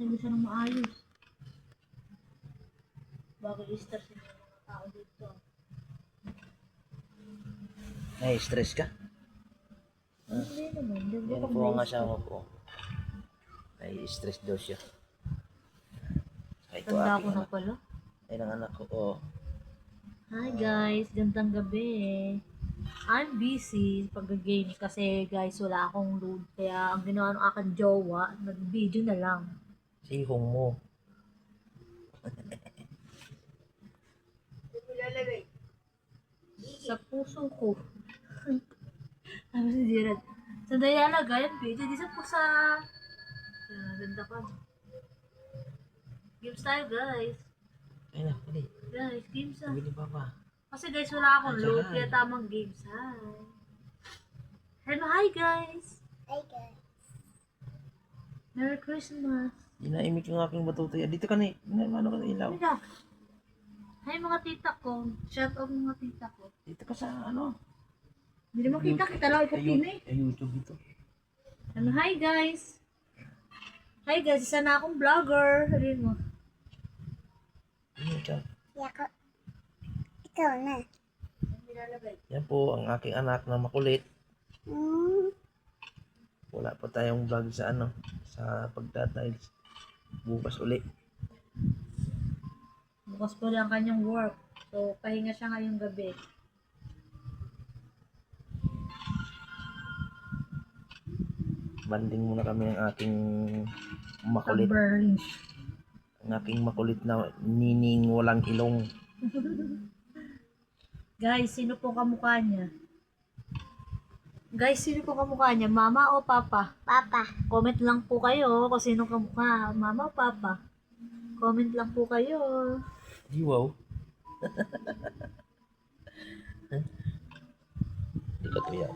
Hindi siya nang maayos. Bago i-stress yung mga tao dito. Nai-stress ka? Hindi naman. Hindi Yan ko po ang asawa ko. Nai-stress daw siya. Ay, ito Tanda aking ko na anak. pala. Ay, ng anak ko. Oh. Hi guys, gandang gabi. I'm busy pag-game kasi guys wala akong load. Kaya ang ginawa ng aking jowa, nag-video na lang. Sihong mo. Sa puso ko. Ano si Gerard? Sa Dialaga yung video, di sa pusa. Ganda pa. Games tayo guys. Ay na, pwede. Guys, games ah. Pwede pa ba? Kasi guys wala akong Hi, load, hi. kaya tamang games. Hi. Hello, hi guys. Hi guys. Merry Christmas. Dinaimik yung aking batutoy. Dito ka ni. Ano ka na ilaw? Halika. Hi mga tita ko. Shout out mga tita ko. Dito ka sa ano? Hindi mo kita, kita lang ikaw pinay. Ay, YouTube ito. Ano, hi guys. Hi guys, isa na akong vlogger. Sabihin mo. Ano siya? Yako. Ikaw na. Yan po ang aking anak na makulit. Hmm. Wala pa tayong vlog sa ano, sa pagtatiles. Bukas uli. Bukas po lang kanyang work. So, pahinga siya ngayong gabi. Banding muna kami ng aking makulit. Berlin. Ang aking makulit na nining walang ilong. Guys, sino po kamukha niya? Guys, sino po kamukha niya? Mama o papa? Papa. Comment lang po kayo kung sino kamukha. Mama o papa? Comment lang po kayo. Di wow. Di ka tuya.